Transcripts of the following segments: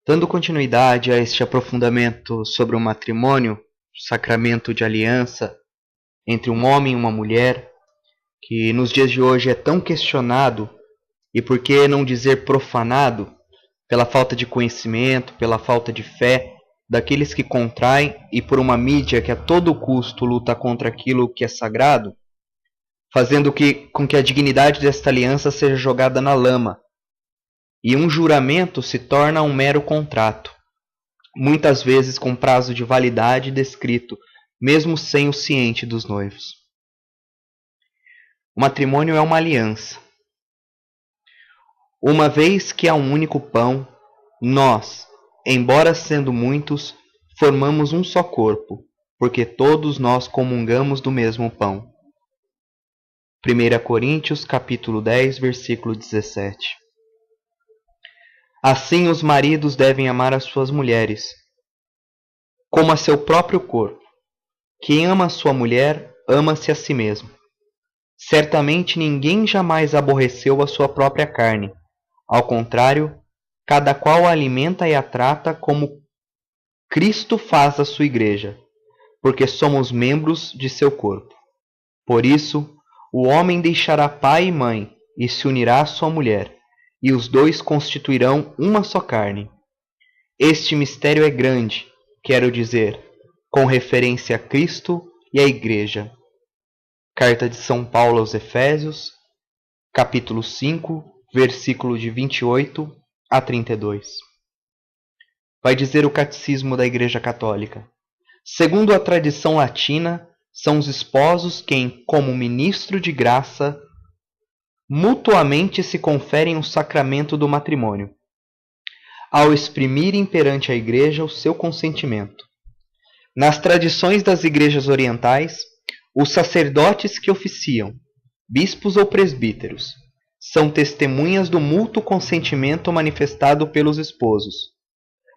Dando continuidade a este aprofundamento sobre o matrimônio, sacramento de aliança entre um homem e uma mulher, que nos dias de hoje é tão questionado e por que não dizer profanado pela falta de conhecimento, pela falta de fé daqueles que contraem e por uma mídia que a todo custo luta contra aquilo que é sagrado, fazendo com que a dignidade desta aliança seja jogada na lama. E um juramento se torna um mero contrato, muitas vezes com prazo de validade descrito, mesmo sem o ciente dos noivos. O matrimônio é uma aliança. Uma vez que há um único pão, nós, embora sendo muitos, formamos um só corpo, porque todos nós comungamos do mesmo pão. 1 Coríntios capítulo 10, versículo 17. Assim os maridos devem amar as suas mulheres, como a seu próprio corpo. Quem ama a sua mulher, ama-se a si mesmo. Certamente ninguém jamais aborreceu a sua própria carne. Ao contrário, cada qual a alimenta e a trata como Cristo faz a sua igreja, porque somos membros de seu corpo. Por isso, o homem deixará pai e mãe e se unirá à sua mulher, e os dois constituirão uma só carne. Este mistério é grande, quero dizer, com referência a Cristo e à Igreja. Carta de São Paulo aos Efésios, capítulo 5, versículo de 28 a 32. Vai dizer o Catecismo da Igreja Católica. Segundo a tradição latina, são os esposos quem, como ministro de graça, mutuamente se conferem o sacramento do matrimônio, ao exprimirem perante a Igreja o seu consentimento. Nas tradições das igrejas orientais, os sacerdotes que oficiam, bispos ou presbíteros, são testemunhas do mútuo consentimento manifestado pelos esposos,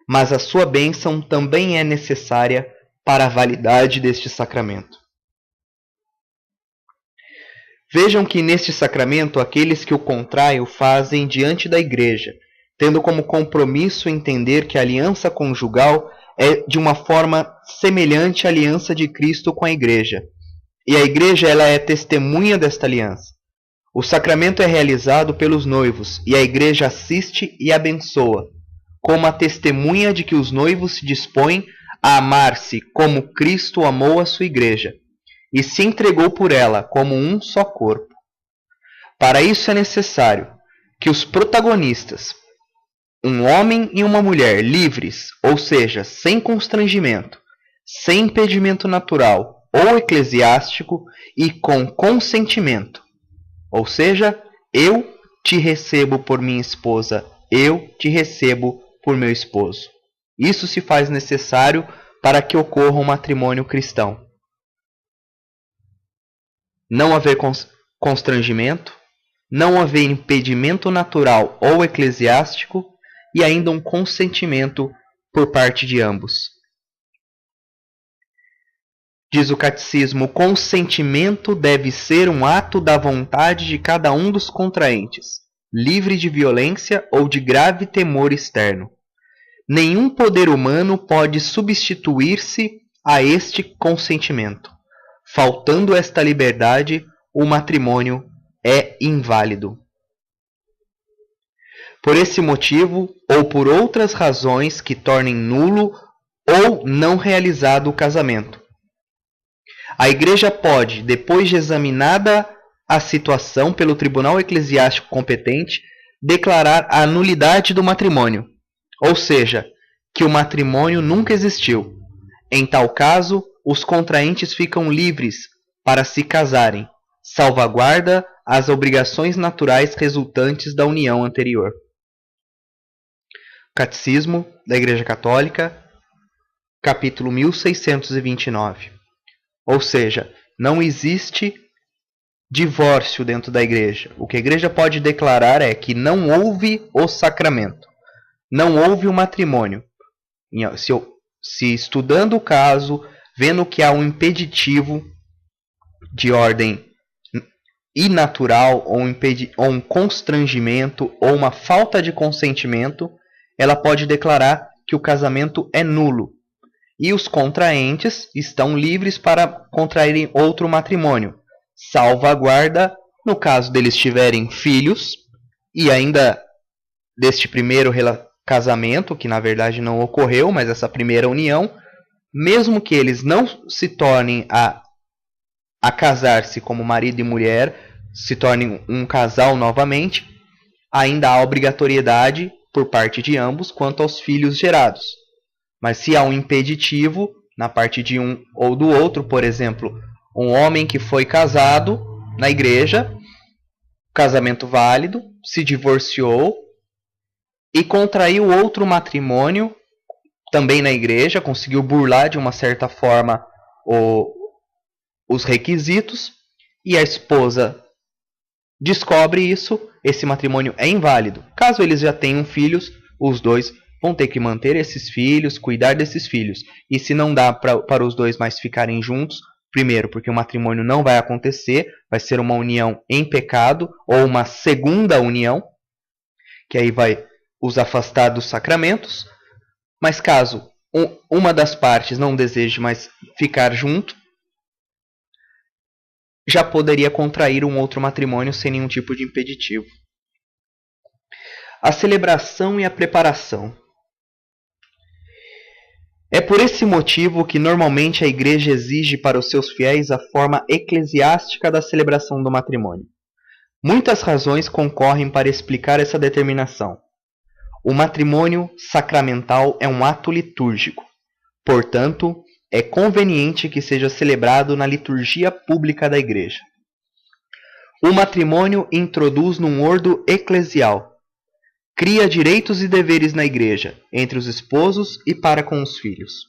mas a sua bênção também é necessária para a validade deste sacramento. Vejam que neste sacramento aqueles que o contraem o fazem diante da Igreja, tendo como compromisso entender que a aliança conjugal é de uma forma semelhante à aliança de Cristo com a Igreja. E a Igreja ela é testemunha desta aliança. O sacramento é realizado pelos noivos e a Igreja assiste e abençoa, como a testemunha de que os noivos se dispõem a amar-se como Cristo amou a sua Igreja e se entregou por ela como um só corpo. Para isso é necessário que os protagonistas, um homem e uma mulher livres, ou seja, sem constrangimento, sem impedimento natural ou eclesiástico e com consentimento, ou seja, eu te recebo por minha esposa, eu te recebo por meu esposo. Isso se faz necessário para que ocorra um matrimônio cristão. Não haver constrangimento, não haver impedimento natural ou eclesiástico e ainda um consentimento por parte de ambos. Diz o Catecismo, o consentimento deve ser um ato da vontade de cada um dos contraentes, livre de violência ou de grave temor externo. Nenhum poder humano pode substituir-se a este consentimento. Faltando esta liberdade, o matrimônio é inválido. Por esse motivo, ou por outras razões que tornem nulo ou não realizado o casamento, a Igreja pode, depois de examinada a situação pelo tribunal eclesiástico competente, declarar a nulidade do matrimônio, ou seja, que o matrimônio nunca existiu. Em tal caso, os contraentes ficam livres para se casarem, salvaguarda as obrigações naturais resultantes da união anterior. Catecismo da Igreja Católica, capítulo 1629. Ou seja, não existe divórcio dentro da Igreja. O que a Igreja pode declarar é que não houve o sacramento, não houve o matrimônio. Se estudando o caso, vendo que há um impeditivo de ordem inatural, ou um constrangimento, ou uma falta de consentimento, ela pode declarar que o casamento é nulo. E os contraentes estão livres para contraírem outro matrimônio, salvo a guarda no caso deles tiverem filhos e ainda deste primeiro casamento, que na verdade não ocorreu, mas essa primeira união, mesmo que eles não se tornem a casar-se como marido e mulher, se tornem um casal novamente, ainda há obrigatoriedade por parte de ambos quanto aos filhos gerados. Mas se há um impeditivo na parte de um ou do outro, por exemplo, um homem que foi casado na igreja, casamento válido, se divorciou e contraiu outro matrimônio também na igreja, conseguiu burlar de uma certa forma os requisitos, e a esposa descobre isso, esse matrimônio é inválido. Caso eles já tenham filhos, os dois vão ter que manter esses filhos, cuidar desses filhos. E se não dá para os dois mais ficarem juntos, primeiro, porque o matrimônio não vai acontecer, vai ser uma união em pecado, ou uma segunda união, que aí vai os afastar dos sacramentos. Mas caso uma das partes não deseje mais ficar junto, já poderia contrair um outro matrimônio sem nenhum tipo de impeditivo. A celebração e a preparação. É por esse motivo que normalmente a Igreja exige para os seus fiéis a forma eclesiástica da celebração do matrimônio. Muitas razões concorrem para explicar essa determinação. O matrimônio sacramental é um ato litúrgico. Portanto, é conveniente que seja celebrado na liturgia pública da Igreja. O matrimônio introduz num ordo eclesial. Cria direitos e deveres na Igreja, entre os esposos e para com os filhos.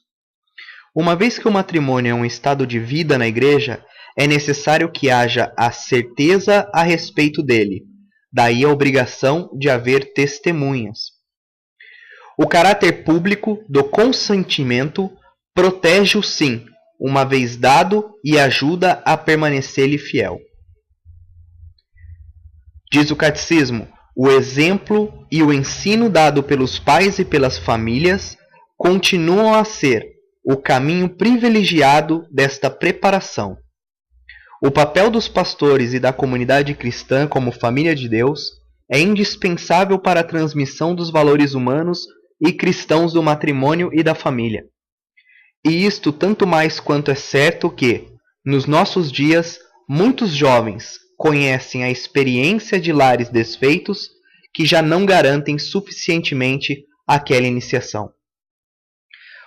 Uma vez que o matrimônio é um estado de vida na Igreja, é necessário que haja a certeza a respeito dele. Daí a obrigação de haver testemunhas. O caráter público do consentimento protege o sim, uma vez dado, e ajuda a permanecer-lhe fiel. Diz o Catecismo: o exemplo e o ensino dado pelos pais e pelas famílias continuam a ser o caminho privilegiado desta preparação. O papel dos pastores e da comunidade cristã como família de Deus é indispensável para a transmissão dos valores humanos e cristãos do matrimônio e da família. E isto tanto mais quanto é certo que, nos nossos dias, muitos jovens conhecem a experiência de lares desfeitos que já não garantem suficientemente aquela iniciação.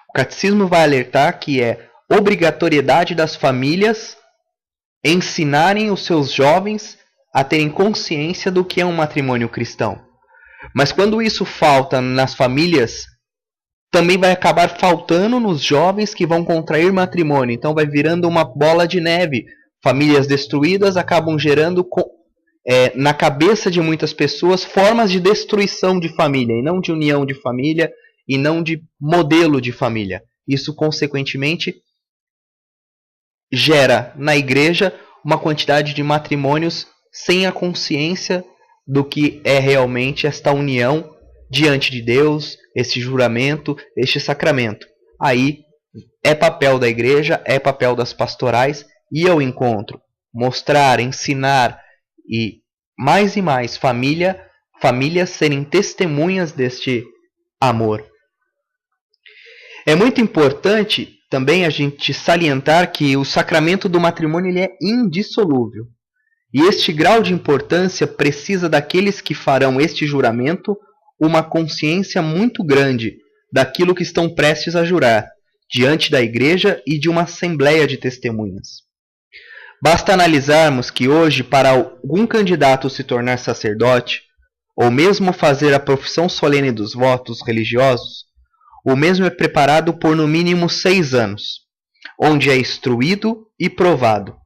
O Catecismo vai alertar que é obrigatoriedade das famílias ensinarem os seus jovens a terem consciência do que é um matrimônio cristão. Mas quando isso falta nas famílias, também vai acabar faltando nos jovens que vão contrair matrimônio. Então vai virando uma bola de neve. Famílias destruídas acabam gerando na cabeça de muitas pessoas formas de destruição de família, e não de união de família, e não de modelo de família. Isso, consequentemente, gera na igreja uma quantidade de matrimônios sem a consciência do que é realmente esta união diante de Deus, este juramento, este sacramento. Aí é papel da igreja, é papel das pastorais ir ao encontro, mostrar, ensinar e mais famílias serem testemunhas deste amor. É muito importante também a gente salientar que o sacramento do matrimônio ele é indissolúvel. E este grau de importância precisa daqueles que farão este juramento uma consciência muito grande daquilo que estão prestes a jurar, diante da igreja e de uma assembleia de testemunhas. Basta analisarmos que hoje, para algum candidato se tornar sacerdote, ou mesmo fazer a profissão solene dos votos religiosos, o mesmo é preparado por no mínimo 6 anos, onde é instruído e provado.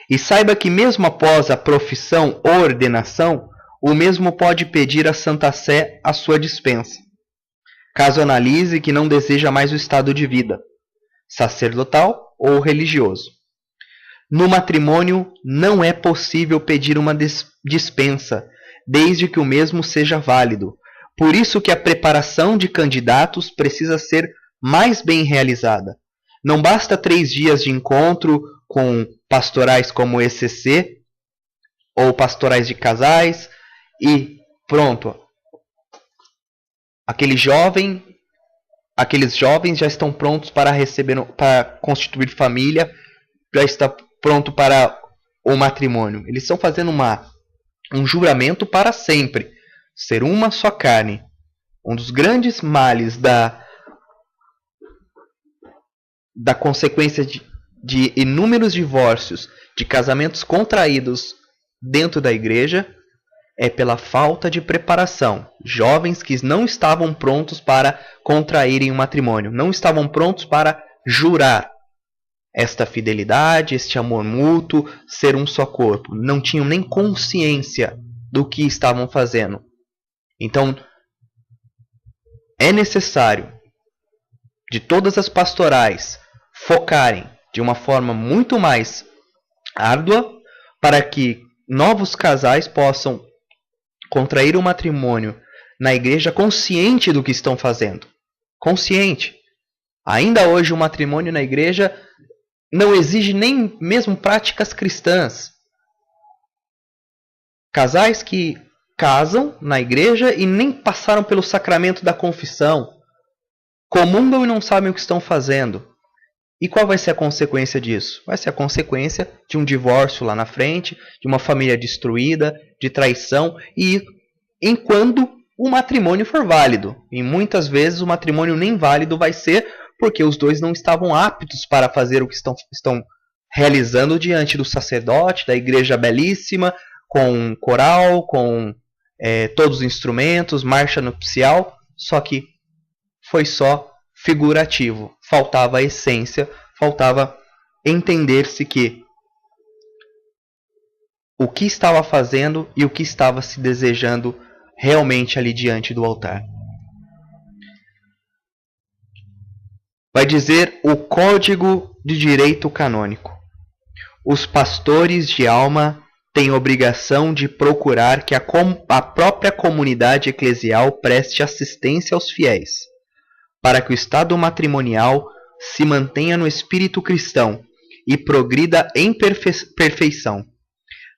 E saiba que mesmo após a profissão ou ordenação, o mesmo pode pedir à Santa Sé a sua dispensa, caso analise que não deseja mais o estado de vida, sacerdotal ou religioso. No matrimônio não é possível pedir uma dispensa, desde que o mesmo seja válido, Por isso que a preparação de candidatos precisa ser mais bem realizada. Não basta 3 dias de encontro com pastorais como o ECC ou pastorais de casais e pronto. Aqueles jovens já estão prontos para para constituir família, já está pronto para o matrimônio. Eles estão fazendo um juramento para sempre, ser uma só carne. Um dos grandes males da consequência de inúmeros divórcios, de casamentos contraídos dentro da igreja, é pela falta de preparação. Jovens que não estavam prontos para contraírem um matrimônio, não estavam prontos para jurar esta fidelidade, este amor mútuo, ser um só corpo. Não tinham nem consciência do que estavam fazendo. Então, é necessário de todas as pastorais focarem de uma forma muito mais árdua para que novos casais possam contrair um matrimônio na igreja consciente do que estão fazendo. Consciente. Ainda hoje o matrimônio na igreja não exige nem mesmo práticas cristãs. Casais que casam na igreja e nem passaram pelo sacramento da confissão, comungam e não sabem o que estão fazendo. E qual vai ser a consequência disso? Vai ser a consequência de um divórcio lá na frente, de uma família destruída, de traição, e enquanto o matrimônio for válido. E muitas vezes o matrimônio nem válido vai ser porque os dois não estavam aptos para fazer o que estão realizando diante do sacerdote, da igreja belíssima, com coral, com todos os instrumentos, marcha nupcial, só que foi só figurativo. Faltava a essência, faltava entender-se que o que estava fazendo e o que estava se desejando realmente ali diante do altar. Vai dizer o Código de Direito Canônico. Os pastores de alma têm obrigação de procurar que a própria comunidade eclesial preste assistência aos fiéis, para que o estado matrimonial se mantenha no espírito cristão e progrida em perfeição.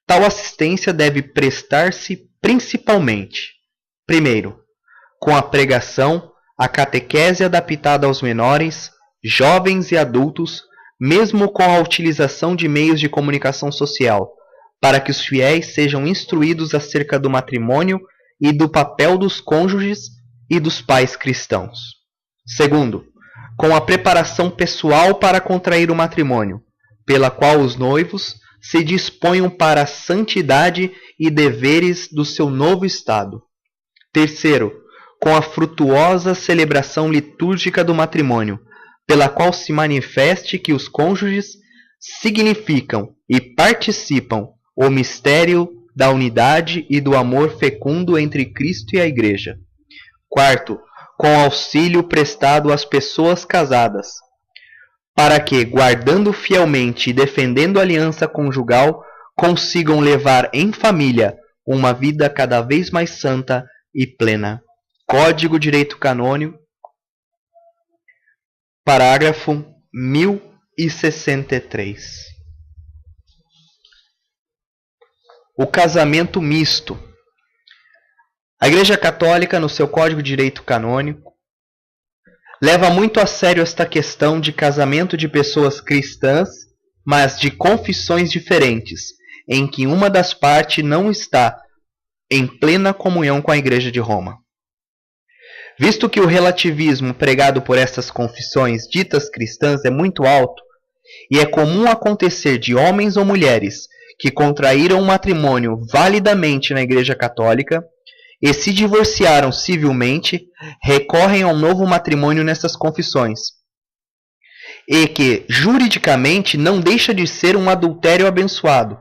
Tal assistência deve prestar-se principalmente, primeiro, com a pregação, a catequese adaptada aos menores, jovens e adultos, mesmo com a utilização de meios de comunicação social, para que os fiéis sejam instruídos acerca do matrimônio e do papel dos cônjuges e dos pais cristãos. Segundo, com a preparação pessoal para contrair o matrimônio, pela qual os noivos se disponham para a santidade e deveres do seu novo estado. Terceiro, com a frutuosa celebração litúrgica do matrimônio, pela qual se manifeste que os cônjuges significam e participam o mistério da unidade e do amor fecundo entre Cristo e a Igreja. Quarto, com auxílio prestado às pessoas casadas, para que, guardando fielmente e defendendo a aliança conjugal, consigam levar em família uma vida cada vez mais santa e plena. Código de Direito Canônico, parágrafo 1063. O casamento misto. A Igreja Católica, no seu Código de Direito Canônico, leva muito a sério esta questão de casamento de pessoas cristãs, mas de confissões diferentes, em que uma das partes não está em plena comunhão com a Igreja de Roma. Visto que o relativismo pregado por essas confissões ditas cristãs é muito alto, e é comum acontecer de homens ou mulheres que contraíram um matrimônio validamente na Igreja Católica e se divorciaram civilmente, recorrem a um novo matrimônio nessas confissões, e que juridicamente não deixa de ser um adultério abençoado,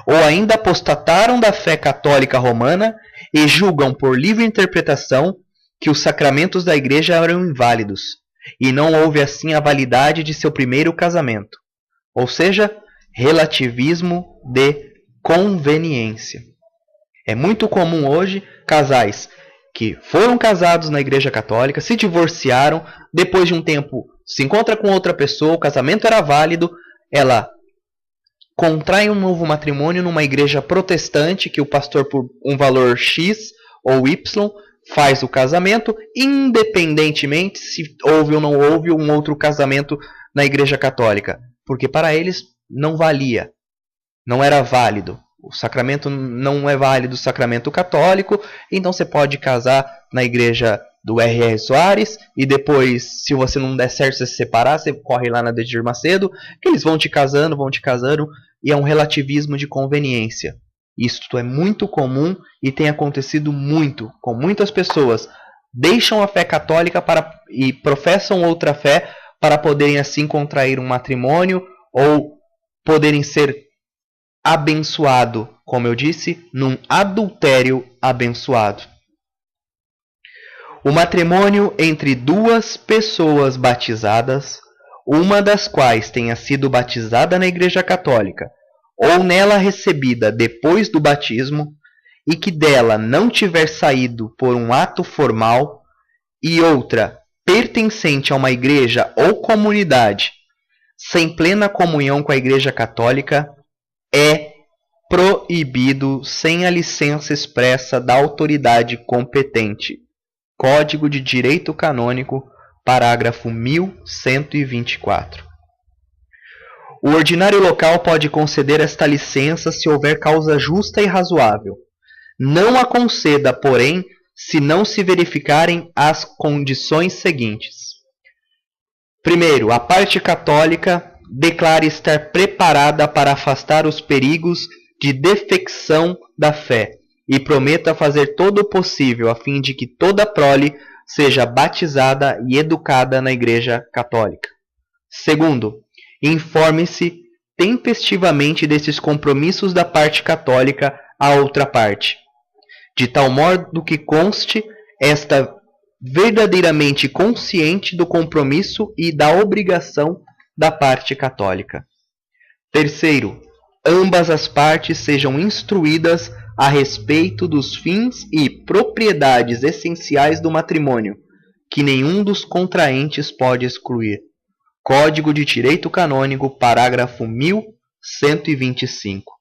ou ainda apostataram da fé católica romana e julgam por livre interpretação que os sacramentos da Igreja eram inválidos, e não houve assim a validade de seu primeiro casamento, ou seja, relativismo de conveniência. É muito comum hoje casais que foram casados na Igreja Católica, se divorciaram, depois de um tempo se encontra com outra pessoa, o casamento era válido, ela contrai um novo matrimônio numa igreja protestante, que o pastor, por um valor X ou Y, faz o casamento, independentemente se houve ou não houve um outro casamento na Igreja Católica. Porque para eles não valia, não era válido. O sacramento não é válido, o sacramento católico, então você pode casar na igreja do R.R. Soares, e depois, se você não der certo, você se separar, você corre lá na de Edir Macedo, que eles vão te casando, e é um relativismo de conveniência. Isto é muito comum e tem acontecido muito com muitas pessoas. Deixam a fé católica e professam outra fé para poderem assim contrair um matrimônio ou poderem ser abençoado, como eu disse, num adultério abençoado. O matrimônio entre duas pessoas batizadas, uma das quais tenha sido batizada na Igreja Católica ou nela recebida depois do batismo, e que dela não tiver saído por um ato formal, e outra pertencente a uma igreja ou comunidade sem plena comunhão com a Igreja Católica, é proibido sem a licença expressa da autoridade competente. Código de Direito Canônico, parágrafo 1124. O ordinário local pode conceder esta licença se houver causa justa e razoável. Não a conceda, porém, se não se verificarem as condições seguintes. Primeiro, a parte católica declare estar preparada para afastar os perigos de defecção da fé e prometa fazer todo o possível a fim de que toda a prole seja batizada e educada na Igreja Católica. Segundo, informe-se tempestivamente desses compromissos da parte católica à outra parte, de tal modo que conste esta verdadeiramente consciente do compromisso e da obrigação da parte católica. Terceiro, ambas as partes sejam instruídas a respeito dos fins e propriedades essenciais do matrimônio, que nenhum dos contraentes pode excluir. Código de Direito Canônico, parágrafo 1125.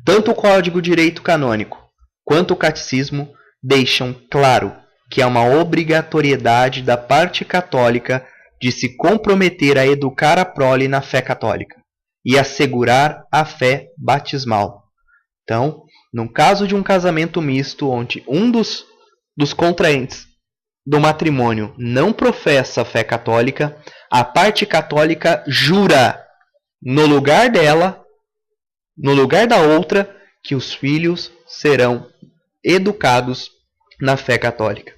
Tanto o Código de Direito Canônico quanto o Catecismo deixam claro que há uma obrigatoriedade da parte católica de se comprometer a educar a prole na fé católica e assegurar a fé batismal. Então, no caso de um casamento misto, onde um dos contraentes do matrimônio não professa a fé católica, a parte católica jura, no lugar dela, no lugar da outra, que os filhos serão educados na fé católica.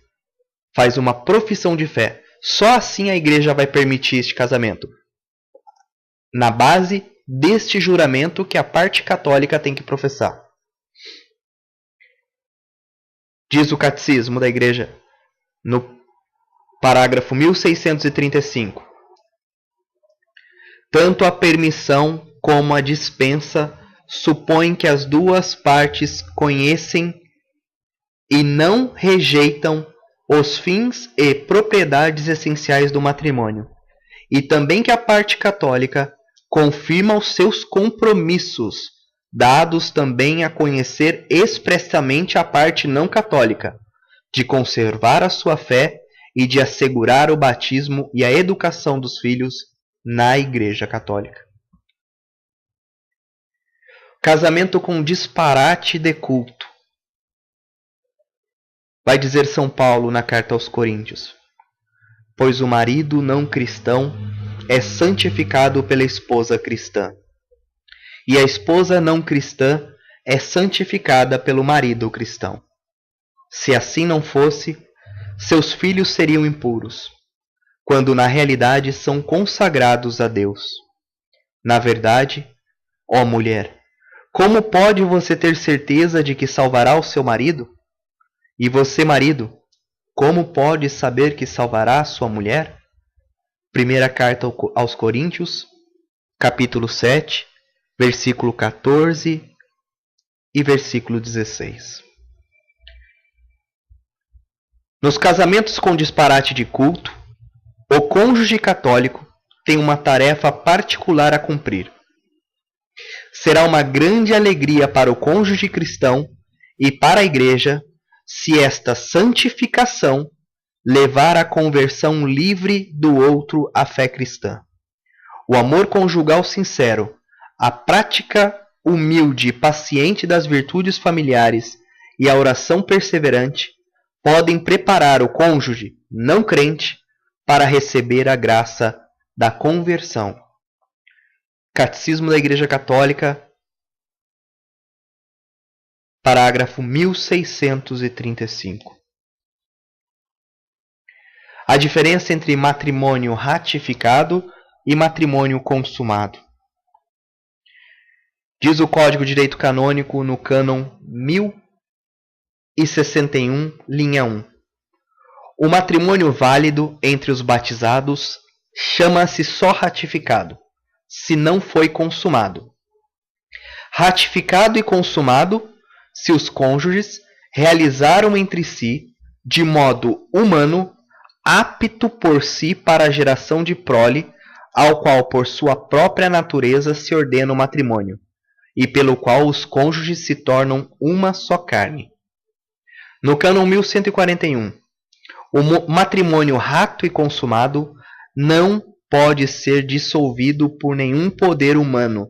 Faz uma profissão de fé. Só assim a igreja vai permitir este casamento. Na base deste juramento que a parte católica tem que professar. Diz o Catecismo da Igreja, no parágrafo 1635. Tanto a permissão como a dispensa supõem que as duas partes conhecem e não rejeitam os fins e propriedades essenciais do matrimônio, e também que a parte católica confirma os seus compromissos, dados também a conhecer expressamente a parte não católica, de conservar a sua fé e de assegurar o batismo e a educação dos filhos na Igreja Católica. Casamento com disparate de culto. Vai dizer São Paulo na carta aos Coríntios: pois o marido não cristão é santificado pela esposa cristã, e a esposa não cristã é santificada pelo marido cristão. Se assim não fosse, seus filhos seriam impuros, quando na realidade são consagrados a Deus. Na verdade, ó mulher, como pode você ter certeza de que salvará o seu marido? E você, marido, como pode saber que salvará a sua mulher? Primeira carta aos Coríntios, capítulo 7, versículo 14 e versículo 16. Nos casamentos com disparate de culto, o cônjuge católico tem uma tarefa particular a cumprir. Será uma grande alegria para o cônjuge cristão e para a Igreja se esta santificação levar à conversão livre do outro à fé cristã. O amor conjugal sincero, a prática humilde e paciente das virtudes familiares e a oração perseverante podem preparar o cônjuge não crente para receber a graça da conversão. Catecismo da Igreja Católica, parágrafo 1635. A diferença entre matrimônio ratificado e matrimônio consumado. Diz o Código de Direito Canônico no cânon 1061, linha 1. O matrimônio válido entre os batizados chama-se só ratificado, se não foi consumado. Ratificado e consumado, se os cônjuges realizaram entre si, de modo humano, apto por si para a geração de prole, ao qual por sua própria natureza se ordena o matrimônio, e pelo qual os cônjuges se tornam uma só carne. No cânon 1141, o matrimônio rato e consumado não pode ser dissolvido por nenhum poder humano,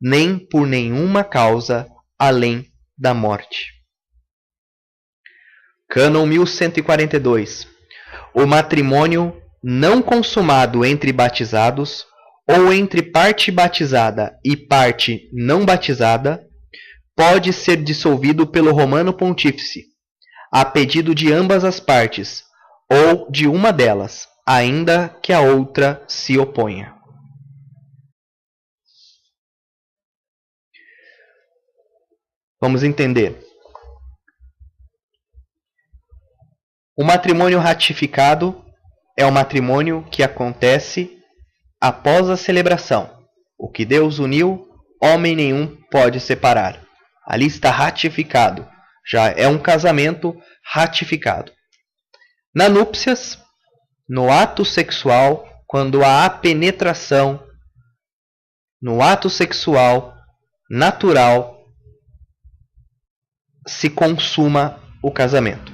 nem por nenhuma causa além da morte. Cânon 1142. O matrimônio não consumado entre batizados ou entre parte batizada e parte não batizada pode ser dissolvido pelo Romano Pontífice, a pedido de ambas as partes, ou de uma delas, ainda que a outra se oponha. Vamos entender. O matrimônio ratificado é o matrimônio que acontece após a celebração. O que Deus uniu, homem nenhum pode separar. Ali está ratificado. Já é um casamento ratificado. Na núpcias, no ato sexual, quando há a penetração, no ato sexual natural, se consuma o casamento.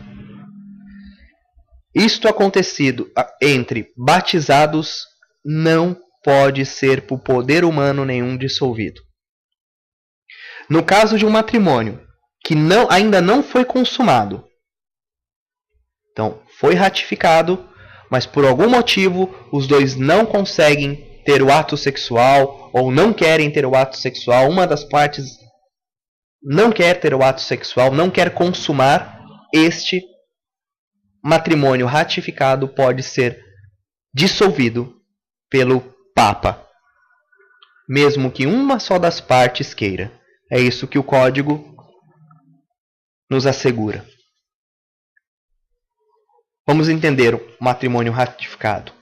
Isto acontecido entre batizados não pode ser por poder humano nenhum dissolvido. No caso de um matrimônio que ainda não foi consumado, então foi ratificado, mas por algum motivo os dois não conseguem ter o ato sexual ou não querem ter o ato sexual, uma das partes não quer ter o ato sexual, não quer consumar, este matrimônio ratificado pode ser dissolvido pelo Papa, mesmo que uma só das partes queira. É isso que o Código nos assegura. Vamos entender o matrimônio ratificado.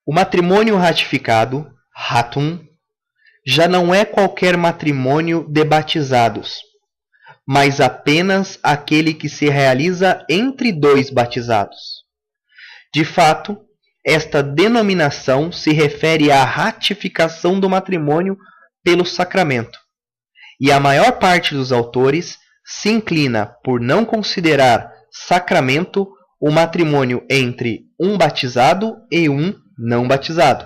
O matrimônio ratificado, ratum, já não é qualquer matrimônio de batizados, mas apenas aquele que se realiza entre dois batizados. De fato, esta denominação se refere à ratificação do matrimônio pelo sacramento, e a maior parte dos autores se inclina por não considerar sacramento o matrimônio entre um batizado e um não batizado.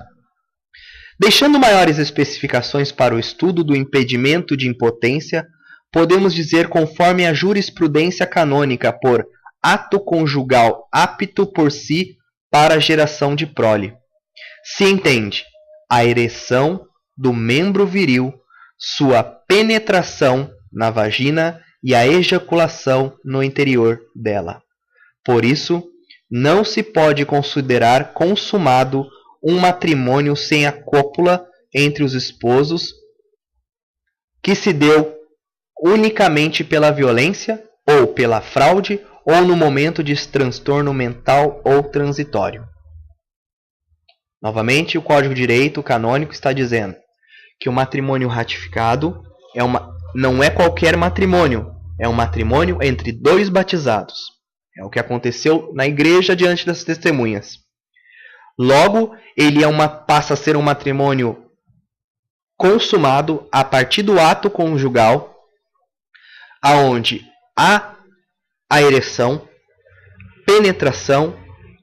Deixando maiores especificações para o estudo do impedimento de impotência, podemos dizer conforme a jurisprudência canônica por ato conjugal apto por si para a geração de prole. Se entende a ereção do membro viril, sua penetração na vagina e a ejaculação no interior dela. Por isso, não se pode considerar consumado um matrimônio sem a cópula entre os esposos que se deu unicamente pela violência ou pela fraude ou no momento de transtorno mental ou transitório. Novamente, o Código de Direito Canônico está dizendo que o matrimônio ratificado não é qualquer matrimônio, é um matrimônio entre dois batizados. É o que aconteceu na igreja diante das testemunhas. Logo, ele passa a ser um matrimônio consumado a partir do ato conjugal, aonde há a ereção, penetração,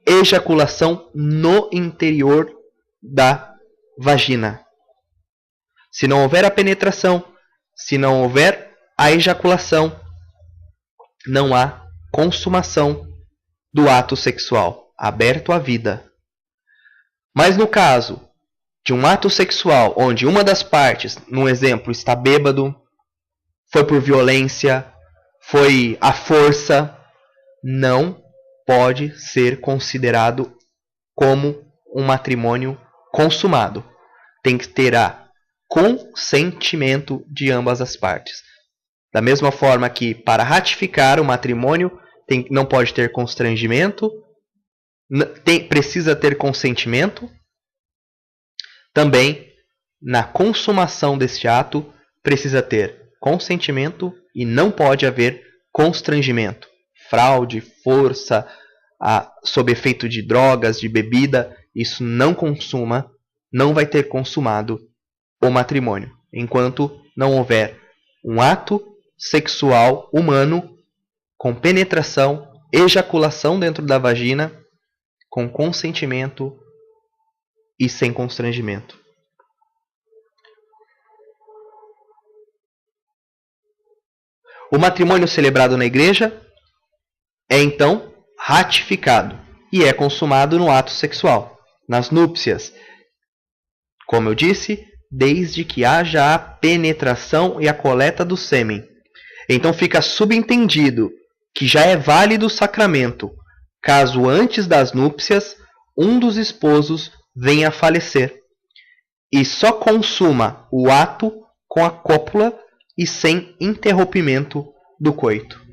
ejaculação no interior da vagina. Se não houver a penetração, se não houver a ejaculação, não há consumação do ato sexual aberto à vida. Mas no caso de um ato sexual onde uma das partes, num exemplo, está bêbado, foi por violência, foi à força, não pode ser considerado como um matrimônio consumado. Tem que ter a consentimento de ambas as partes. Da mesma forma que para ratificar o matrimônio não pode ter constrangimento, precisa ter consentimento. Também, na consumação deste ato, precisa ter consentimento e não pode haver constrangimento. Fraude, força, sob efeito de drogas, de bebida, isso não vai ter consumado o matrimônio, enquanto não houver um ato sexual humano com penetração, ejaculação dentro da vagina, com consentimento e sem constrangimento. O matrimônio celebrado na igreja é então ratificado e é consumado no ato sexual, nas núpcias. Como eu disse, desde que haja a penetração e a coleta do sêmen. Então fica subentendido que já é válido o sacramento, caso antes das núpcias um dos esposos venha a falecer e só consuma o ato com a cópula e sem interrompimento do coito.